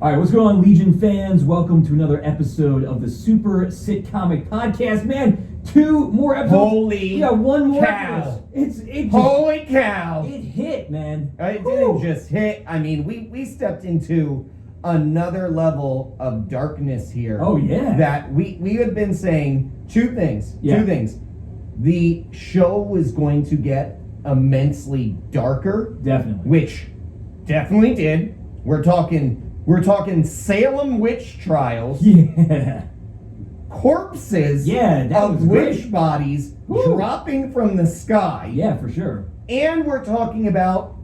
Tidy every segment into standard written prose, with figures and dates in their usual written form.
All right, what's going on, Legion fans? Welcome to another episode of the Super Sitcomic Podcast. Man, 2 more episodes. Holy one more cow. episode. Holy cow. It hit, man. It didn't just hit. I mean, we stepped into another level of darkness here. Oh, yeah. That we have been saying two things. Yeah. Two things. The show was going to get immensely darker. Definitely. Which definitely did. We're talking Salem witch trials. Yeah. Corpses that of was great. witch bodies Woo. dropping from the sky. Yeah, for sure. And we're talking about,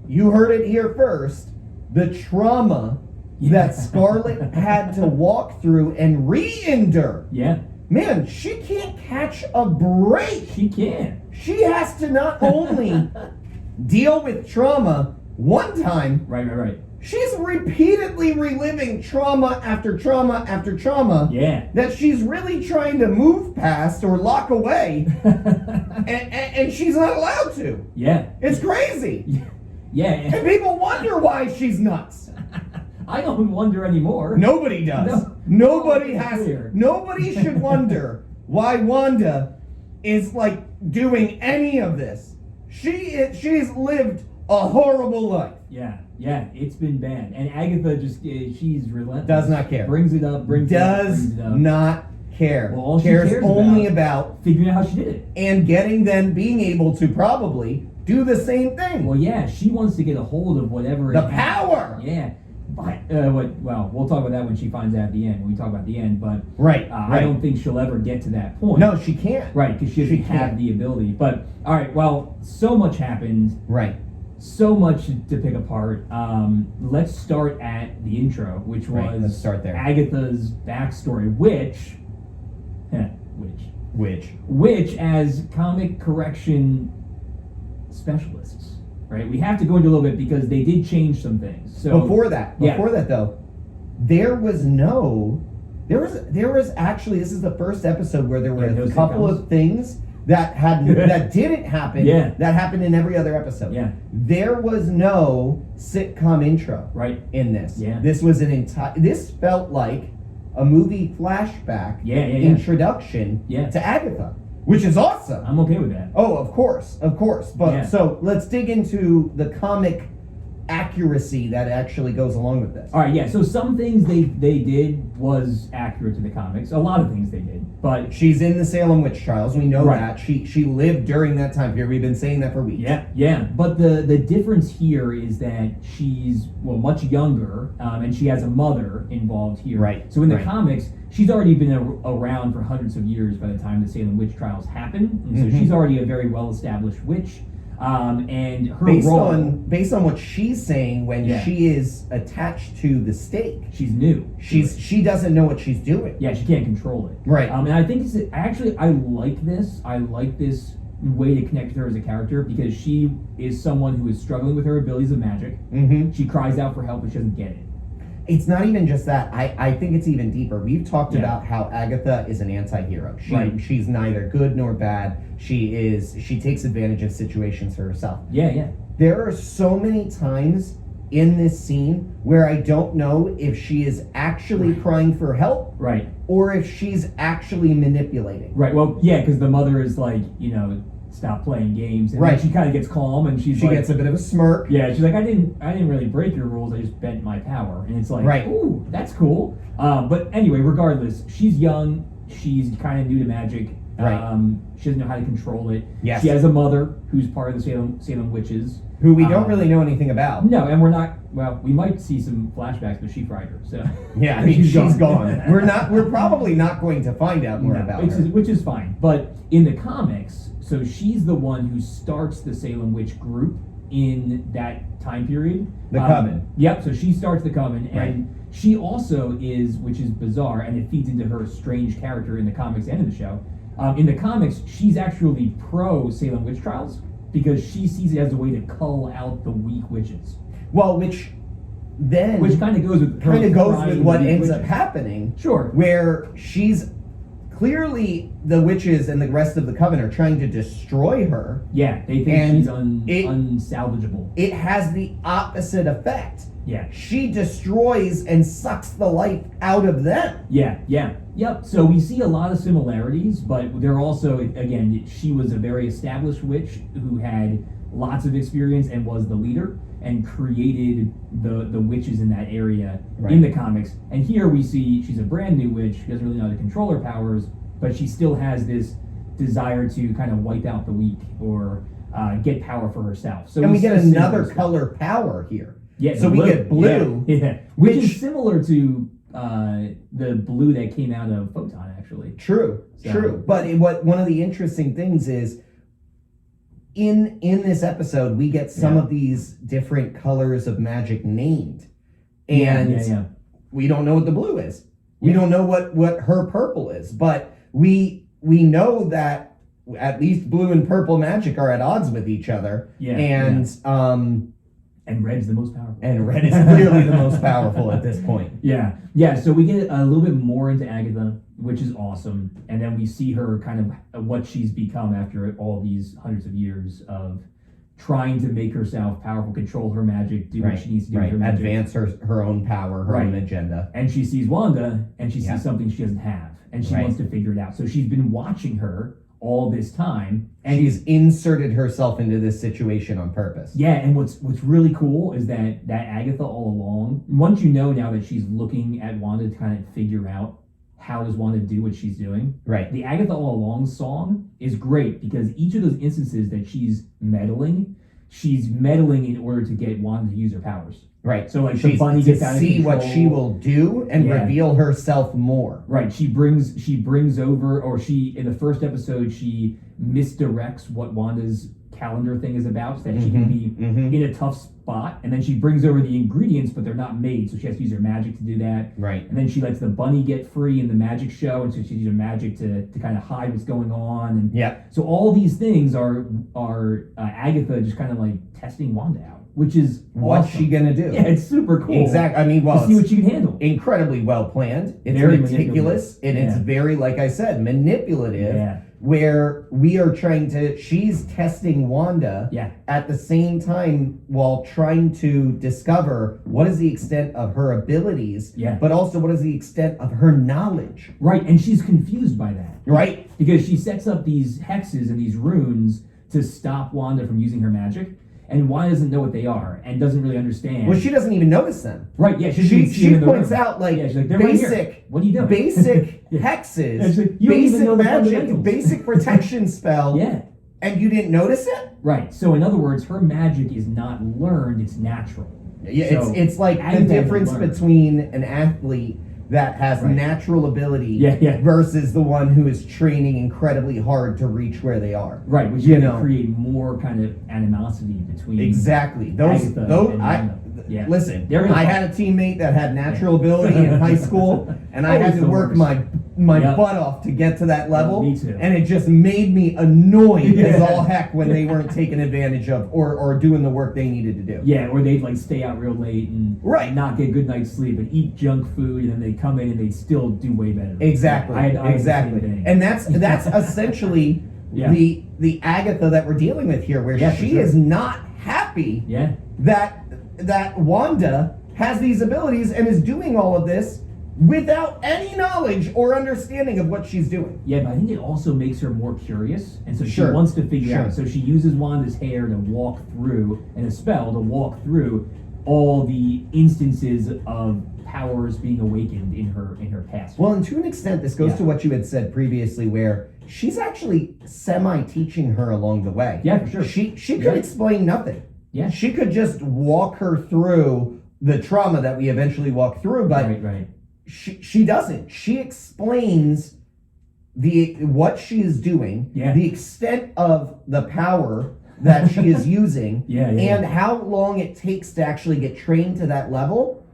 you heard it here first, the trauma that Scarlett had to walk through and re-endure. Yeah. Man, she can't catch a break. She can. She has to not only deal with trauma one time, Right. she's repeatedly reliving trauma after trauma after trauma. Yeah. That she's really trying to move past or lock away, and she's not allowed to. Yeah. It's crazy. Yeah. And people wonder why she's nuts. I don't wonder anymore. Nobody does. No. Nobody Oh, has. clear. Nobody should wonder why Wanda is like doing any of this. She's lived a horrible life. Yeah, it's been bad. And Agatha just, she's relentless. Does not care. Brings it up, brings Does it up. not care. Well, all she cares cares only about figuring out how she did it. and getting them being able to probably do the same thing. Well, yeah, she wants to get a hold of whatever. The it has. power. Yeah. But, we'll talk about that when she finds out at the end, when we talk about the end. But Right. I don't think she'll ever get to that point. No, she can't. Right, because she doesn't have can't. the ability. But, all right, well, so much happened. Right. So much to pick apart. Let's start at the intro, which was Right, let's start there. Agatha's backstory, which as comic correction specialists, right? We have to go into a little bit because they did change some things. So Before that though, there was actually, this is the first episode where there were Yeah, a couple sitcoms. of things that didn't happen. Yeah. That happened in every other episode. Yeah. There was no sitcom intro. Right. In this. Yeah. This was this felt like a movie flashback introduction to Agatha, which is awesome. I'm okay with that. Oh, of course. But Yeah. so let's dig into the comic accuracy that actually goes along with this. All right, yeah. So some things they did was accurate to the comics. A lot of things they did, but She's in the Salem witch trials. We know Right. that. She lived during that time period. We've been saying that for weeks. yeah. But the difference here is that she's much younger, and she has a mother involved here. Right, So in the right. comics, she's already been around for hundreds of years by the time the Salem witch trials happen, and so she's already a very well established witch. And her role, based on what she's saying when Yeah. she is attached to the stake, she's new. she doesn't know what she's doing. Yeah, she can't control it. Right. And I think I like this. I like this way to connect with her as a character because she is someone who is struggling with her abilities of magic. Mm-hmm. She cries out for help, but she doesn't get it. It's not even just that. I think it's even deeper. We've talked Yeah. about how Agatha is an anti-hero. Right. She's neither good nor bad. She takes advantage of situations for herself. Yeah. There are so many times in this scene where I don't know if she is actually crying for help Right. or if she's actually manipulating. Right. Well, yeah, because the mother is like, stop playing games, and Right. then she kind of gets calm, and she Gets a bit of a smirk. Yeah, she's like, I didn't really break your rules. I just bent my power, and it's like, Right. ooh, that's cool. But anyway, regardless, she's young. She's kind of new to magic. Right. She doesn't know how to control it. Yes. She has a mother who's part of the Salem witches. Who we don't really know anything about. No, and we're not. Well, we might see some flashbacks, but she fried her. So Yeah, I mean, she's gone. We're probably not going to find out more about her. which is fine. But in the comics, so she's the one who starts the Salem witch group in that time period. The Coven. Yep. So she starts the Coven, Right. and she also is, which is bizarre, and it feeds into her strange character in the comics and in the show. In the comics, she's actually pro Salem witch trials because she sees it as a way to cull out the weak witches. Well, which kind of goes with what ends up happening. Sure. Where she's clearly the witches and the rest of the Coven are trying to destroy her. Yeah, they think And she's unsalvageable. It has the opposite effect. Yeah. she destroys and sucks the life out of them. Yep. So we see a lot of similarities, but they're also, again, she was a very established witch who had lots of experience and was the leader and created the witches in that area in the comics. And here we see she's a brand new witch. She doesn't really know how to control her powers, but she still has this desire to kind of wipe out the weak or get power for herself. So and we get another color power here. Yeah, so we get blue, which is similar to the blue that came out of Photon, actually. True. But one of the interesting things is in this episode we get some of these different colors of magic named, and we don't know what the blue is. We don't know what her purple is, but we know that at least blue and purple magic are at odds with each other. And red's the most powerful. And red is clearly the most powerful at this point. Yeah. So we get a little bit more into Agatha, which is awesome. And then we see her kind of what she's become after all these hundreds of years of trying to make herself powerful, control her magic, do what she needs to do with her magic. Advance her own power, her own agenda. And she sees Wanda, and she sees something she doesn't have. And she wants to figure it out. So she's been watching her all this time, and she's inserted herself into this situation on purpose. Yeah, and what's really cool is that Agatha all along, once you know now that she's looking at Wanda to kind of figure out how does Wanda do what she's doing. Right. The Agatha All Along song is great because each of those instances that she's meddling in order to get Wanda to use her powers. Right. So like the bunny gets out of control. See what she will do and reveal herself more. Right. She brings over, or in the first episode she misdirects what Wanda's calendar thing is about so that she can be in a tough spot, and then she brings over the ingredients but they're not made, so she has to use her magic to do that. Right. And then she lets the bunny get free in the magic show, and so she uses her magic to kind of hide what's going on. And so all these things are Agatha just kind of like testing Wanda out, which is what's awesome. she gonna do? Yeah, it's super cool. Exactly. I mean, to see what she can handle. Incredibly well planned. It's very meticulous, and it's very, like I said, manipulative. Yeah. Where we are she's testing Wanda at the same time while trying to discover what is the extent of her abilities, but also what is the extent of her knowledge. Right, and she's confused by that. Right. Because she sets up these hexes and these runes to stop Wanda from using her magic, and Wanda doesn't know what they are and doesn't really understand. Well, she doesn't even notice them. Right, yeah. She points out she's like, basic, right, what are you doing? Basic hexes, like, you basic magic, basic protection spell. And you didn't notice it? Right. So in other words, her magic is not learned, it's natural. Yeah, so it's like the difference between an athlete that has natural ability versus the one who is training incredibly hard to reach where they are. Right, which is going to create more kind of animosity between Listen, I had a teammate that had natural ability in high school, and I had to work my butt off to get to that level. Me too. And it just made me annoyed as all heck when they weren't taking advantage of or doing the work they needed to do. Yeah, or they'd like stay out real late and not get a good night's sleep and eat junk food, and then they'd come in and they'd still do way better. Exactly. Exactly. And that's essentially the Agatha that we're dealing with here, where she is not happy that Wanda has these abilities and is doing all of this without any knowledge or understanding of what she's doing. Yeah, but I think it also makes her more curious, and so she wants to figure out. So she uses Wanda's hair to walk through, and a spell to walk through all the instances of powers being awakened in her past. Well, and to an extent, this goes to what you had said previously, where she's actually semi-teaching her along the way. Yeah, for sure. She could explain nothing. Yeah. She could just walk her through the trauma that we eventually walk through, but she doesn't. She explains what she is doing, the extent of the power that she is using, and how long it takes to actually get trained to that level.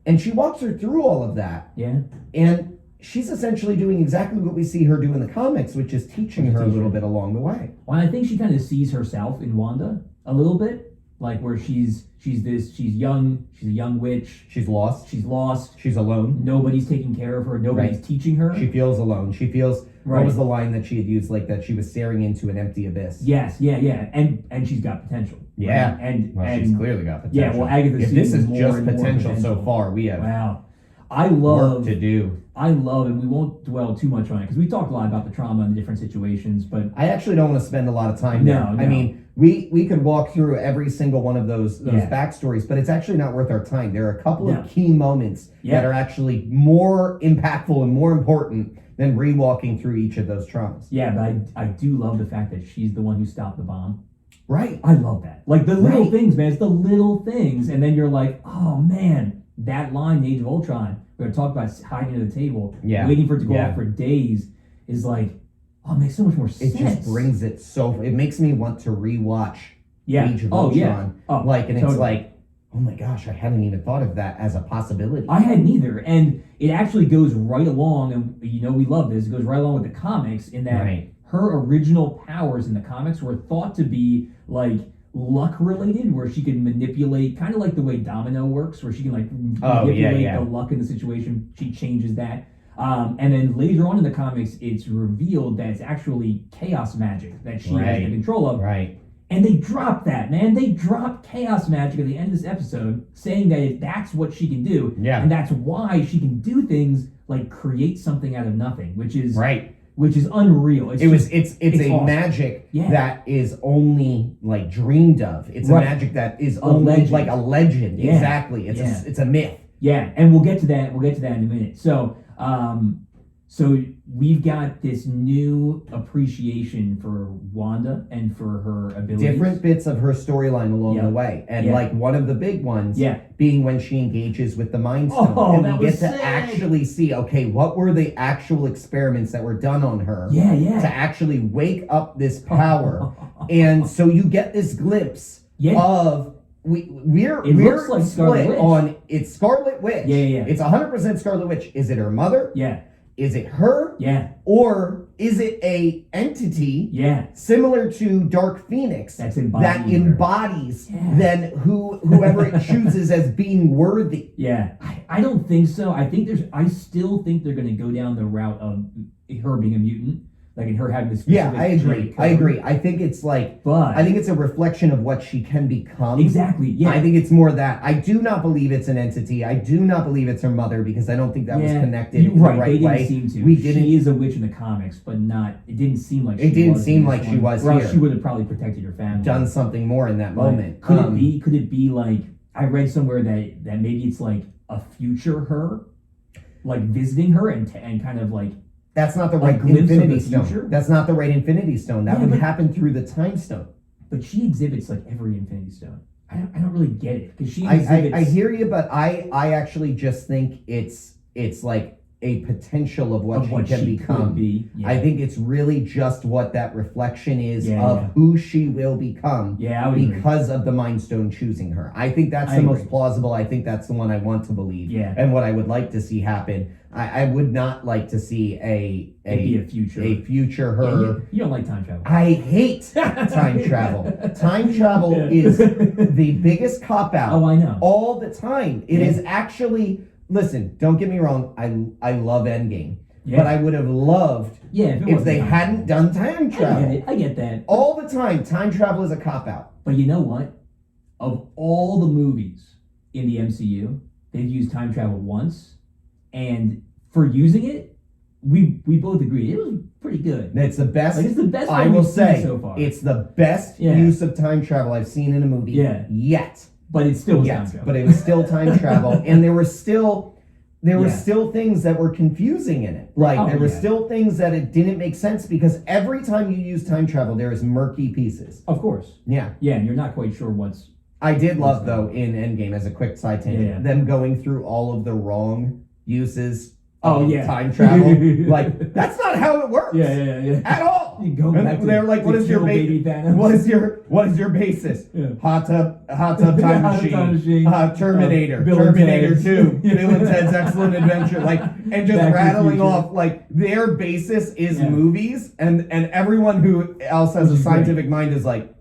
And she walks her through all of that. Yeah. And she's essentially doing exactly what we see her do in the comics, which is teaching her a little bit along the way. Well, I think she kind of sees herself in Wanda a little bit. like where she's young, she's a young witch. She's lost. She's alone. Nobody's taking care of her. Nobody's teaching her. She feels alone. She feels. What was the line that she had used? Like that she was staring into an empty abyss. Yes, yeah, and she's got potential. Yeah, and she's clearly got potential. Yeah, well, Agatha. If this is just potential so far, we have work to do. I love, and we won't dwell too much on it because we talked a lot about the trauma and the different situations. But I actually don't want to spend a lot of time there. No. I mean, we could walk through every single one of those backstories, but it's actually not worth our time. There are a couple of key moments that are actually more impactful and more important than rewalking through each of those traumas. Yeah, but I do love the fact that she's the one who stopped the bomb. Right. I love that. Like the little things, man. It's the little things. And then you're like, oh, man, that line, Age of Ultron, we're going to talk about hiding at the table, waiting for it to go off for days, is like, oh, it makes so much more sense. It just brings it it makes me want to rewatch Age of Ultron. Yeah. It's like, oh my gosh, I hadn't even thought of that as a possibility. I hadn't either. And it actually goes right along, and we love this, it goes right along with the comics in that her original powers in the comics were thought to be like luck related, where she can manipulate, kind of like the way Domino works, where she can like manipulate the luck in the situation. She changes that. And then later on in the comics, it's revealed that it's actually chaos magic that she has the control of. Right. And they dropped that, man. They dropped chaos magic at the end of this episode, saying that that's what she can do. Yeah. And that's why she can do things like create something out of nothing, which is unreal. It's a awesome. Magic that is only like dreamed of. It's a magic that is only like a legend. Yeah. Exactly. It's a myth. Yeah, and we'll get to that. We'll get to that in a minute. So, so we've got this new appreciation for Wanda and for her abilities. Different bits of her storyline along the way. And like one of the big ones being when she engages with the Mind Stone. And we get to actually see, okay, what were the actual experiments that were done on her to actually wake up this power. And so you get this glimpse of we're like split on it's Scarlet Witch. Yeah. It's 100% Scarlet Witch. Is it her mother? Yeah. Is it her? Yeah. Or is it a entity similar to Dark Phoenix that embodies then whoever it chooses as being worthy? Yeah. I don't think so. I still think they're gonna go down the route of her being a mutant. Like in her having this I agree. I think it's I think it's a reflection of what she can become. Exactly. Yeah. I think it's more that. I do not believe it's an entity. I do not believe it's her mother because I don't think that was connected in the right way. They didn't seem to. She is a witch in the comics, but not. It didn't seem like she was. It didn't seem like she was here. She would have probably protected her family. Done something more in that moment. Could it be like I read somewhere that maybe it's like a future her, like visiting her and kind of like. That's not the right Infinity Stone. That's not the right Infinity Stone. That would happen through the Time Stone. But she exhibits like every Infinity Stone. I don't really get it because she exhibits. I hear you, but I actually just think it's like a potential of what she can become. I think it's really just what that reflection is of who she will become because of the Mind Stone choosing her. I think that's the most plausible. I think that's the one I want to believe. Yeah. And what I would like to see happen. I would not like to see a future her. You don't like time travel. I hate time travel. Time travel is the biggest cop-out. Oh, I know. All the time. It is actually... Listen, don't get me wrong. I love Endgame. Yeah. But I would have loved if they hadn't done time travel. I get that. All the time, time travel is a cop-out. But you know what? Of all the movies in the MCU, they've used time travel once. And for using it, we both agree it was pretty good. It's the best. It's the best I will say so far. It's the best use of time travel I've seen in a movie yet. But it still was time travel. But it was still time travel, and there were still things that were confusing in it. Like there were still things that it didn't make sense because every time you use time travel, there is murky pieces. Of course. Yeah. Yeah, and you're not quite sure what's. I did love though in Endgame as a quick side tangent them going through all of the wrong uses of time travel. Like that's not how it works. Yeah. At all. You go back they're like, what is your what is your basis? Hot tub time machine. Terminator. Terminator 2. Bill and Ted's Excellent Adventure. Like and just rattling off like their basis is movies and everyone who else has a scientific mind is like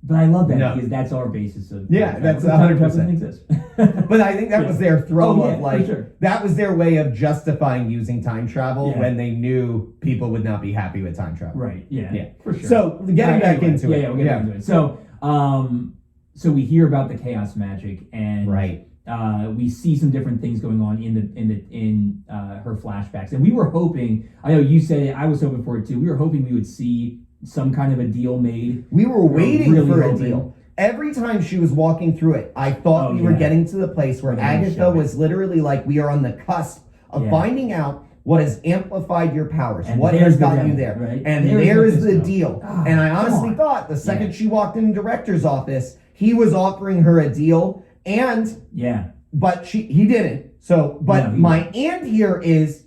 But I love that because that's our basis of that's time travel 100%. exists. But I think that was their throw of like that was their way of justifying using time travel when they knew people would not be happy with time travel. Right. Yeah. For sure. So getting back into it. Yeah, we'll get back into it. So we hear about the chaos magic and we see some different things going on in her flashbacks. And we were hoping, I know you said it, I was hoping for it too. We were hoping we would see some kind of a deal made. We were waiting for a deal. Every time she was walking through it, I thought we were getting to the place where Agatha was literally like, we are on the cusp of finding out what has amplified your powers, and what has got you there. Right? And there's the deal. And I honestly thought the second she walked in the director's office, he was offering her a deal, and but he didn't. So, but my and here is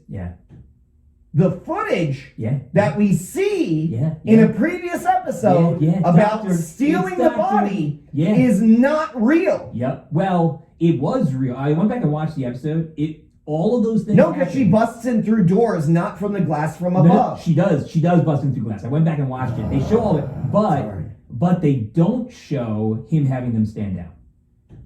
the footage that we see in a previous episode about stealing the body is not real. Yep. Well, it was real. I went back and watched the episode. All of those things. No, because she busts in through doors, not from the glass from above. No, she does. She does bust in through glass. I went back and watched it. They show all it, but they don't show him having them stand down.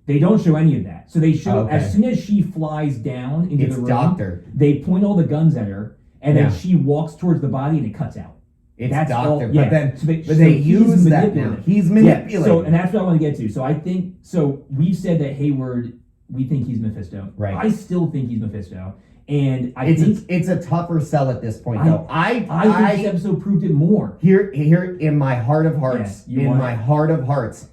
They don't show any of that. So they show as soon as she flies down into the room, they point all the guns at her, and then she walks towards the body, and it cuts out. That's Doctor. All, but then they use that now. He's manipulating. So, and that's what I want to get to. So I think we've said that Hayward. We think he's Mephisto. Right. I still think he's Mephisto. And I think it's a tougher sell at this point, though. I think this episode proved it more. Here, in my heart of hearts,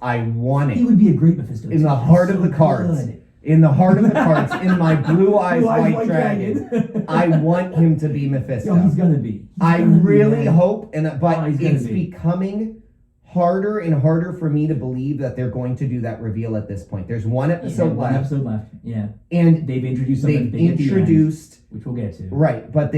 I want it. He would be a great Mephisto. In the heart of the cards. In the heart of the cards, in my blue eyes white dragon, I want him to be Mephisto. No, he's gonna be. I really hope, but it's becoming harder and harder for me to believe that they're going to do that reveal at this point. There's one episode left. One episode left. Yeah. And they've introduced something big at the end, which we'll get to. Right. But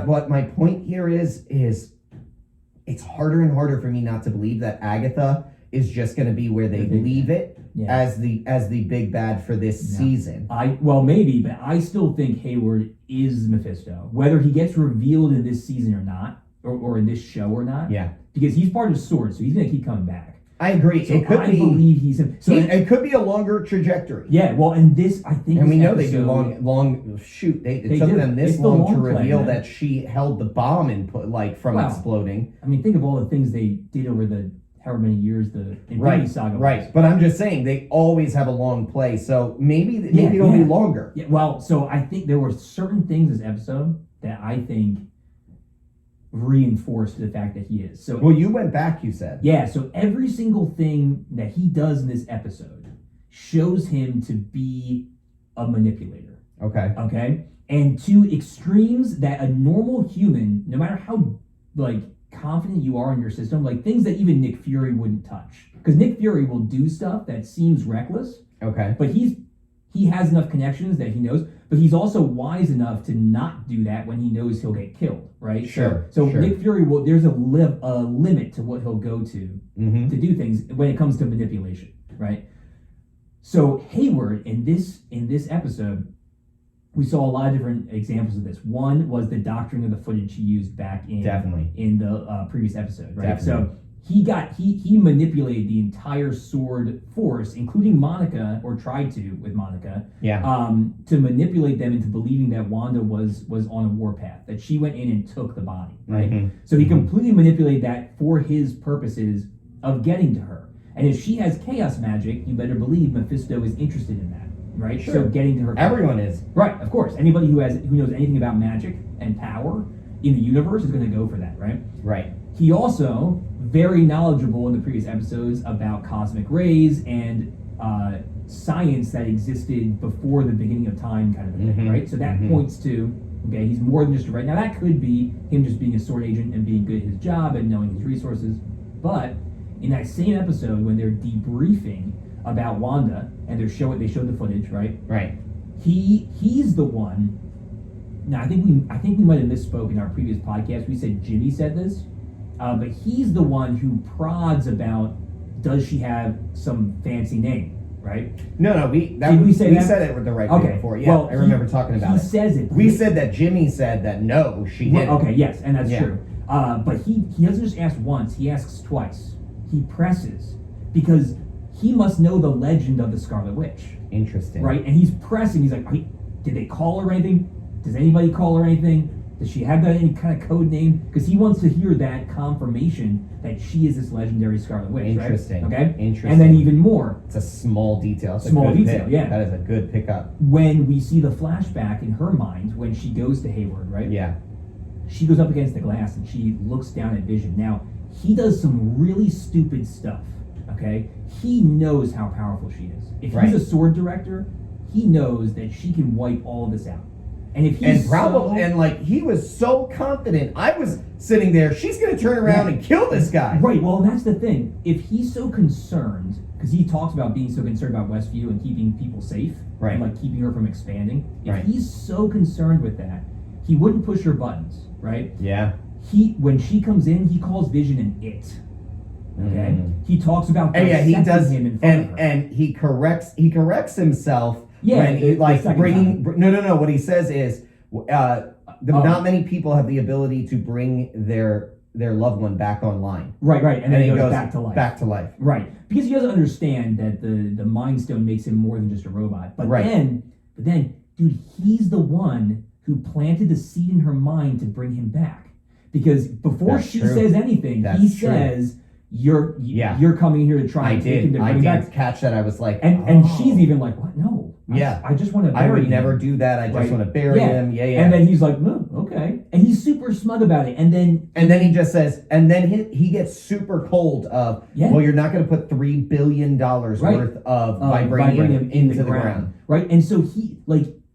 what my point here is it's harder and harder for me not to believe that Agatha is just going to be where they leave it as the big bad for this season. Maybe, but I still think Hayward is Mephisto. Whether he gets revealed in this season or not, or in this show or not. Yeah. Because he's part of S.W.O.R.D., so he's going to keep coming back. I agree. So I believe he's him. So it could be a longer trajectory. Yeah, well, and this, I think... And we know they do long... Shoot, it took them this long to reveal that she held the bomb and from exploding. I mean, think of all the things they did over the however many years the Infinity Saga was. Right, but I'm just saying, they always have a long play, so maybe it'll be longer. Yeah, well, so I think there were certain things this episode that I think reinforced the fact that he is. So well, you went back, you said. Yeah, so every single thing that he does in this episode shows him to be a manipulator. Okay? And to extremes that a normal human, no matter how confident you are in your system, things that even Nick Fury wouldn't touch. Because Nick Fury will do stuff that seems reckless. Okay. But he has enough connections that he knows, but he's also wise enough to not do that when he knows he'll get killed, right? Sure. So Nick Fury there's a limit to what he'll go to do things when it comes to manipulation, right? So Hayward in this episode, we saw a lot of different examples of this. One was the doctoring of the footage he used back in the previous episode, right? Definitely. So he manipulated the entire S.W.O.R.D. force, including Monica, or tried to with Monica, to manipulate them into believing that Wanda was on a warpath, that she went in and took the body, right? So he completely manipulated that for his purposes of getting to her. And if she has chaos magic, you better believe Mephisto is interested in that, right? Sure. So getting to her. Everyone is. Right, of course. Anybody who knows anything about magic and power in the universe is going to go for that, right? Right. He also very knowledgeable in the previous episodes about cosmic rays and science that existed before the beginning of time, kind of a thing, right? So that points to, he's more than just now that could be him just being a S.W.O.R.D. agent and being good at his job and knowing his resources. But in that same episode, when they're debriefing about Wanda and they showed the footage, right? Right. He's the one. Now I think we might have misspoke in our previous podcast. We said Jimmy said this. But he's the one who prods about, does she have some fancy name, right? No, we said it with the right way before. Yeah, well, I remember talking about it. He says it. We said that Jimmy said that no, she didn't. Okay, yes, and that's true. But he doesn't just ask once, he asks twice. He presses. because he must know the legend of the Scarlet Witch. Interesting. Right? And he's pressing. He's like, did they call her anything? Does anybody call her anything? Does she have any kind of code name? Because he wants to hear that confirmation that she is this legendary Scarlet Witch. Interesting. Right? Okay? Interesting. And then even more. It's a small detail. It's small a good detail, pick. yeah. That is a good pickup. When we see the flashback in her mind when she goes to Hayward, right? Yeah. She goes up against the glass and she looks down at Vision. Now, he does some really stupid stuff, okay? He knows how powerful she is. If he's a sword director, he knows that she can wipe all of this out. And if he's he was so confident. I was sitting there, she's going to turn around and kill this guy. Right, well, that's the thing. If he's so concerned, because he talks about being so concerned about Westview and keeping people safe, and like keeping her from expanding, if he's so concerned with that, he wouldn't push her buttons, right? Yeah. When she comes in, he calls Vision an it. Okay? He talks about he does him in front of her. And he corrects himself. Yeah, when he, what he says is, not many people have the ability to bring their loved one back online. Right, and then he goes back to life. Right, because he doesn't understand that the Mind Stone makes him more than just a robot. But then, dude, he's the one who planted the seed in her mind to bring him back. Because before she says anything, he says, You're coming here to try and take him to bring him back. I did catch that. I was like, and she's even like, what? No. I just want to bury him. I would never do that. I just want to bury him. Yeah. And then he's like, no, okay. And he's super smug about it. And then he just says, and then he gets super cold of, well, you're not going to put $3 billion worth of vibranium into the ground. Right. And so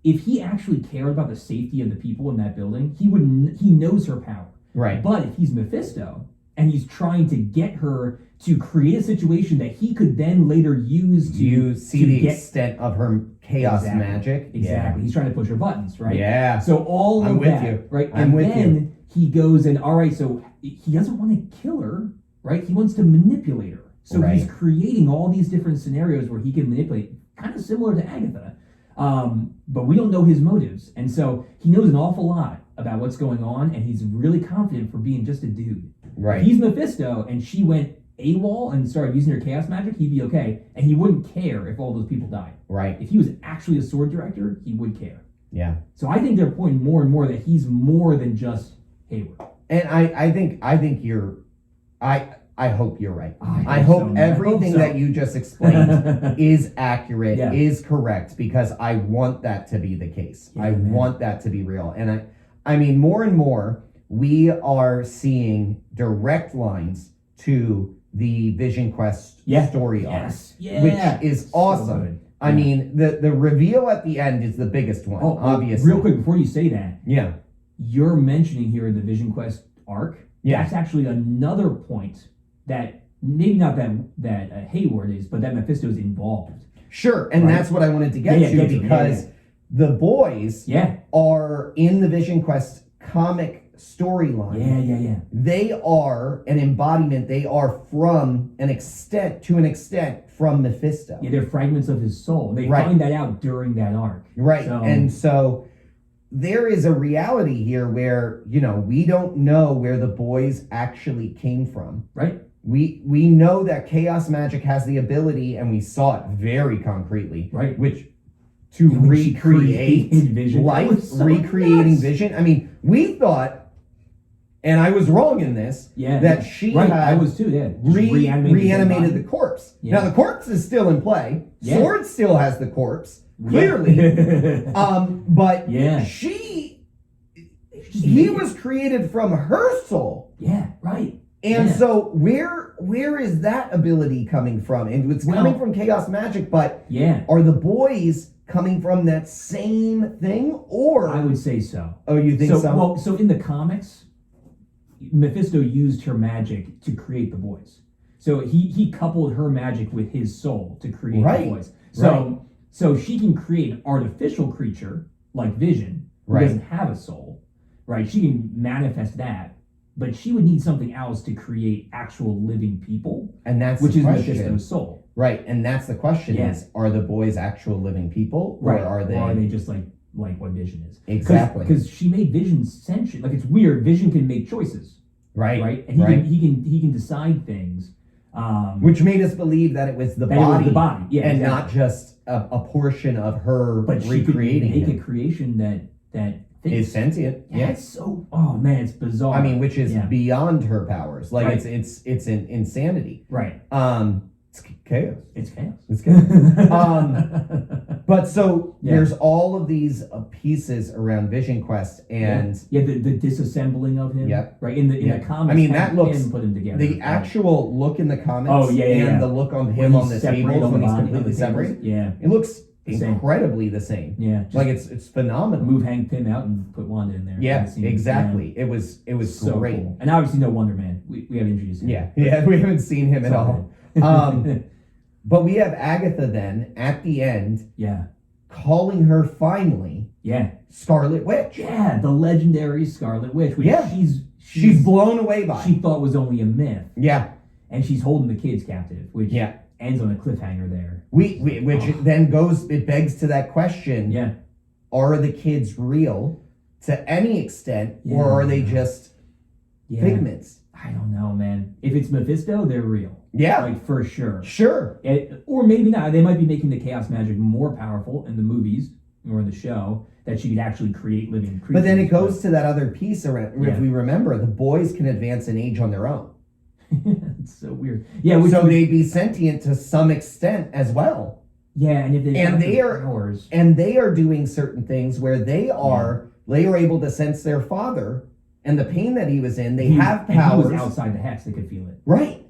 if he actually cared about the safety of the people in that building, he knows her power. Right. But if he's Mephisto and he's trying to get her to create a situation that he could then later use to see the extent of her chaos magic. Exactly. Yeah. He's trying to push her buttons, right? Yeah. So all I'm of with that, you. right? I'm with you. He goes and all right, so he doesn't want to kill her, right? He wants to manipulate her. So he's creating all these different scenarios where he can manipulate, kind of similar to Agatha. But we don't know his motives. And so he knows an awful lot about what's going on, and he's really confident for being just a dude. Right. If he's Mephisto and she went AWOL and started using her chaos magic, he'd be okay. And he wouldn't care if all those people died. Right. If he was actually a sword director, he would care. Yeah. So I think they're pointing more and more that he's more than just Hayward. And I think you're I hope you're right. I hope everything that you just explained is accurate, is correct, because I want that to be the case. I want that to be real. And I mean, more and more, we are seeing direct lines to the Vision Quest story arc, which is awesome. So I mean, the reveal at the end is the biggest one, obviously. Real quick, before you say that, you're mentioning here the Vision Quest arc. That's actually another point that maybe not that Hayward is, but that Mephisto is involved. Sure, and that's what I wanted to get to, because the boys are in the Vision Quest comic storyline. They are an embodiment. They are from an extent from Mephisto. Yeah, they're fragments of his soul. They find that out during that arc. Right, and so there is a reality here where, we don't know where the boys actually came from. Right. We know that chaos magic has the ability, and we saw it very concretely, which to recreate life, recreating Vision. I mean, we thought, and I was wrong in this, that she had I was too, reanimated the corpse. Now the corpse is still in play. Sword still has the corpse, clearly. But he was created from her soul. Yeah, right. And so where is that ability coming from? And it's coming from chaos magic, but are the boys coming from that same thing? Or I would say so. Oh, you think so? Well, so in the comics, Mephisto used her magic to create the boys. So he coupled her magic with his soul to create the boys. So she can create an artificial creature like Vision, who doesn't have a soul, right? She can manifest that. But she would need something else to create actual living people, and that's which is Mephisto's soul. Right, and that's the question: is are the boys actual living people, or are they just like what Vision is? Exactly, because she made Vision sentient. Like, it's weird. Vision can make choices, right? And he can decide things. Which made us believe that it was the body, yeah, and exactly. not just a portion of her but recreating she could make him. a creation that Is sentient. Yeah, it's so. Oh man, it's bizarre. I mean, which is beyond her powers. Like Right. it's an insanity. Right. It's chaos. It's chaos. It's chaos. But so there's all of these pieces around Vision Quest, and the disassembling of him. Yep. Right in the comics. I mean, that looks put him together. the actual look in the comics. Oh, yeah, and the look on him on the tables when he's completely separate. separate. Yeah. It looks The same. incredibly the same. Yeah. Like it's phenomenal. Move Hank Pym out and put Wanda in there. Yeah, exactly. Yeah. It was So great. cool. And obviously no Wonder Man. We haven't introduced him. Yeah, we haven't seen him at all. But we have Agatha then at the end. Yeah. Calling her finally. Yeah. Scarlet Witch. Yeah, the legendary Scarlet Witch. Which she's blown away by. She thought was only a myth. Yeah. And she's holding the kids captive, which ends on a cliffhanger there. Which then goes, it begs to that question. Yeah. Are the kids real to any extent, or are they just figments? I don't know, man. If it's Mephisto, they're real. Yeah. Like, for sure. Sure. Or maybe not. They might be making the chaos magic more powerful in the movies or in the show, that she could actually create living creatures. But then it goes to that other piece around, if we remember, the boys can advance in age on their own. It's so weird. Yeah. So they'd be sentient to some extent as well. Yeah, and if they are doing certain things where they are able to sense their father and the pain that he was in. They have powers. And he was outside the hex; they could feel it. Right.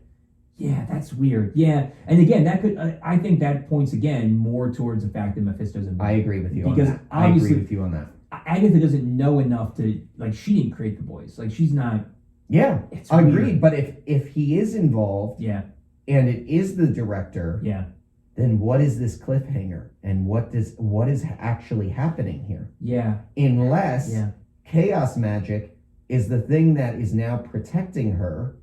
Yeah, that's weird. Yeah, and again, that could. I think that points again more towards the fact that Mephisto's involved. I agree with you because on that. I agree with you on that. Agatha doesn't know enough to she didn't create the boys. Like she's not. Yeah, it's agreed. Weird. But if he is involved, and it is the director, then what is this cliffhanger, and what is actually happening here? Yeah, unless chaos magic is the thing that is now protecting her.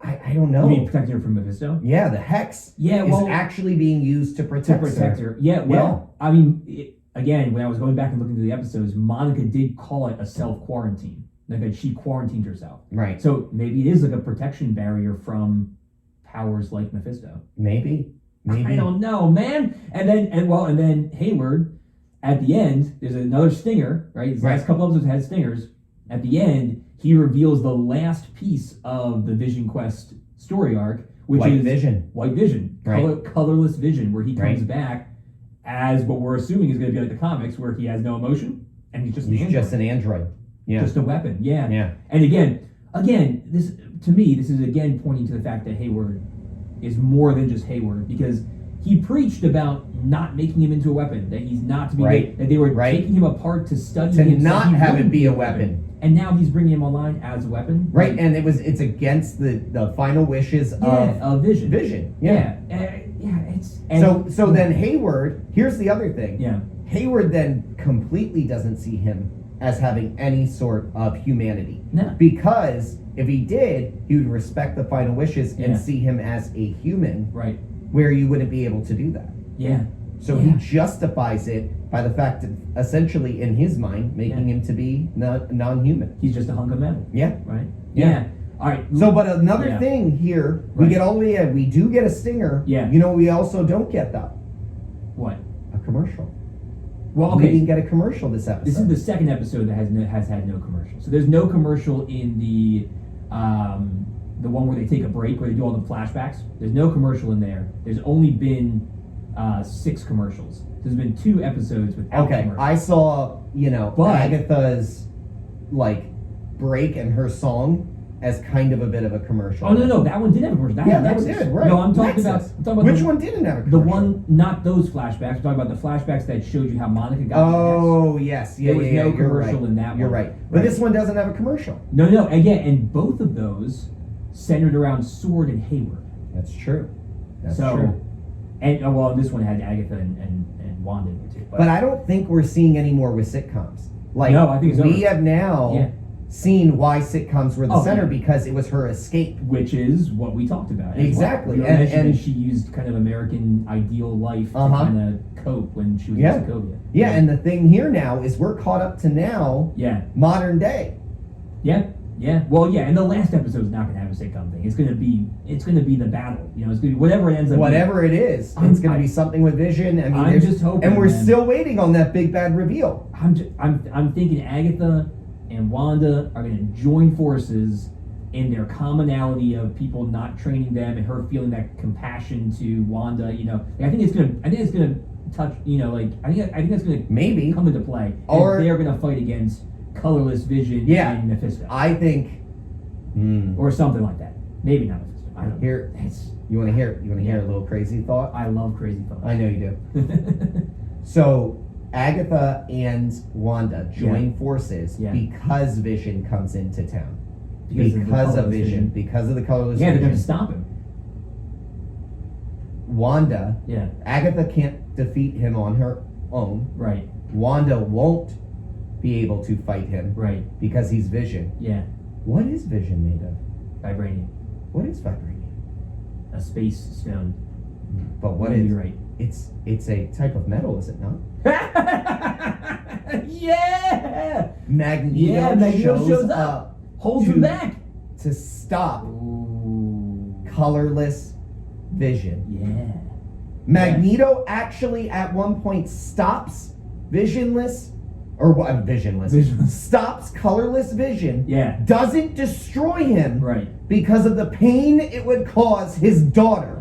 I don't know. You mean protecting her from Mephisto? Yeah, the hex is actually being used to protect her. Yeah, well, I mean, again, when I was going back and looking through the episodes, Monica did call it a self-quarantine. Like she quarantined herself. Right. So maybe it is like a protection barrier from powers like Mephisto. Maybe. I don't know, man. And then Hayward, at the end, there's another stinger, right? His last couple episodes had stingers. At the end, he reveals the last piece of the Vision Quest story arc, which is White Vision, colorless Vision, where he comes back as what we're assuming is going to be like the comics, where he has no emotion and he's just an android, just a weapon. Yeah. And again, this to me, this is again pointing to the fact that Hayward is more than just Hayward, because he preached about not making him into a weapon, that he's not to be made, that they were taking him apart to study him, not have him be a weapon. And now he's bringing him online as a weapon. Right, and it's against the final wishes of Vision. So then Hayward, here's the other thing. Yeah. Hayward then completely doesn't see him as having any sort of humanity. No. Because if he did, he would respect the final wishes and see him as a human. Right. Where you wouldn't be able to do that. Yeah. So he justifies it by the fact that essentially in his mind making him to be non-human. He's just a hunk of metal. Yeah. Right. Yeah. All right. So, but another thing here, we get all the way in. We do get a stinger. Yeah. You know, we also don't get though. What? A commercial. Well, okay. We didn't get a commercial this episode. This is the second episode that has had no commercial. So there's no commercial in the one where they take a break, where they do all the flashbacks. There's no commercial in there. There's only been 6 commercials. There's been 2 episodes without commercials. I saw, Agatha's break and her song as kind of a bit of a commercial. Oh no, that one did have a commercial. That one did, right? No, I'm talking about which one didn't have a commercial? The one, not those flashbacks. I'm talking about the flashbacks that showed you how Monica got. Oh yes, there was no commercial in that one. You're right, but this one doesn't have a commercial. No, and both of those centered around Sword and Hayward. That's true. That's true. And this one had Agatha and Wanda in it too. But I don't think we're seeing any more with sitcoms. No, I think it's we have now seen why sitcoms were the center, because it was her escape, which is what we talked about. Exactly, well. And she used kind of American ideal life to kind of cope when she was in Sokovia. Yeah, and the thing here now is we're caught up to now. Yeah. Modern day. Yeah. Yeah. Well, yeah. And the last episode is not going to have a sitcom thing. It's going to be the battle. You know, it's going to be whatever it ends up. Whatever being. it is, it's going to be something with Vision. I mean, I'm just hoping. And we're still waiting on that big bad reveal. I'm thinking Agatha and Wanda are going to join forces in their commonality of people not training them and her feeling that compassion to Wanda. You know, I think it's going to touch. You know, like I think that's going to maybe come into play. Or they're going to fight against colorless Vision and Mephisto. I think, or something like that. Maybe not Mephisto. I don't know. You want to hear? You want to hear a little crazy thought? I love crazy thoughts. I know you do. So Agatha and Wanda join forces because Vision comes into town. Because of Vision. Because of the colorless Vision. Yeah, they're going to stop him. Wanda. Yeah. Agatha can't defeat him on her own. Right. Wanda won't be able to fight him. Right. Because he's Vision. Yeah. What is Vision made of? Vibranium. What is vibranium? A space stone. But what is? You're right. It's a type of metal, is it not? Yeah. Magneto shows up. Holds him back to stop colorless Vision. Yeah. Magneto actually at one point stops Visionless. Stops colorless Vision. Yeah. Doesn't destroy him. Right. Because of the pain it would cause his daughter.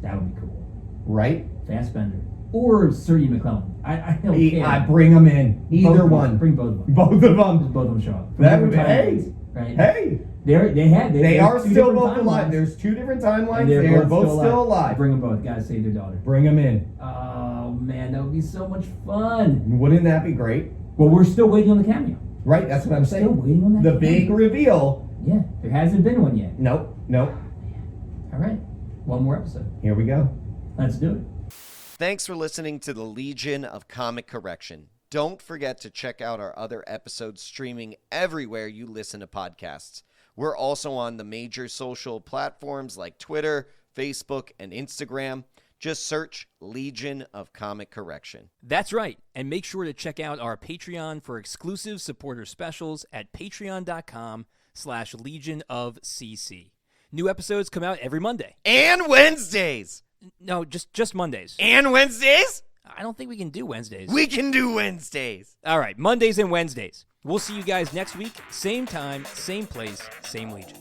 That would be cool. Right? Fassbender. Or Sir Ian McClellan. I don't care. I bring them in. Either one. Bring both of them. Both of them. Just both of them show up. That would be, hey. Right? Hey. They are still both alive. There's two different timelines. They're both still alive. Bring them both. Gotta save their daughter. Bring them in. Oh, man. That would be so much fun. Wouldn't that be great? Well, we're still waiting on the cameo. Right, that's what I'm saying. Still waiting on that cameo. Big reveal. Yeah, there hasn't been one yet. Nope. All right. One more episode. Here we go. Let's do it. Thanks for listening to the Legion of Comic Correction. Don't forget to check out our other episodes streaming everywhere you listen to podcasts. We're also on the major social platforms like Twitter, Facebook, and Instagram. Just search Legion of Comic Correction. That's right. And make sure to check out our Patreon for exclusive supporter specials at patreon.com/Legion of CC. New episodes come out every Monday. And Wednesdays. No, just Mondays. And Wednesdays? I don't think we can do Wednesdays. We can do Wednesdays. All right, Mondays and Wednesdays. We'll see you guys next week. Same time, same place, same Legion.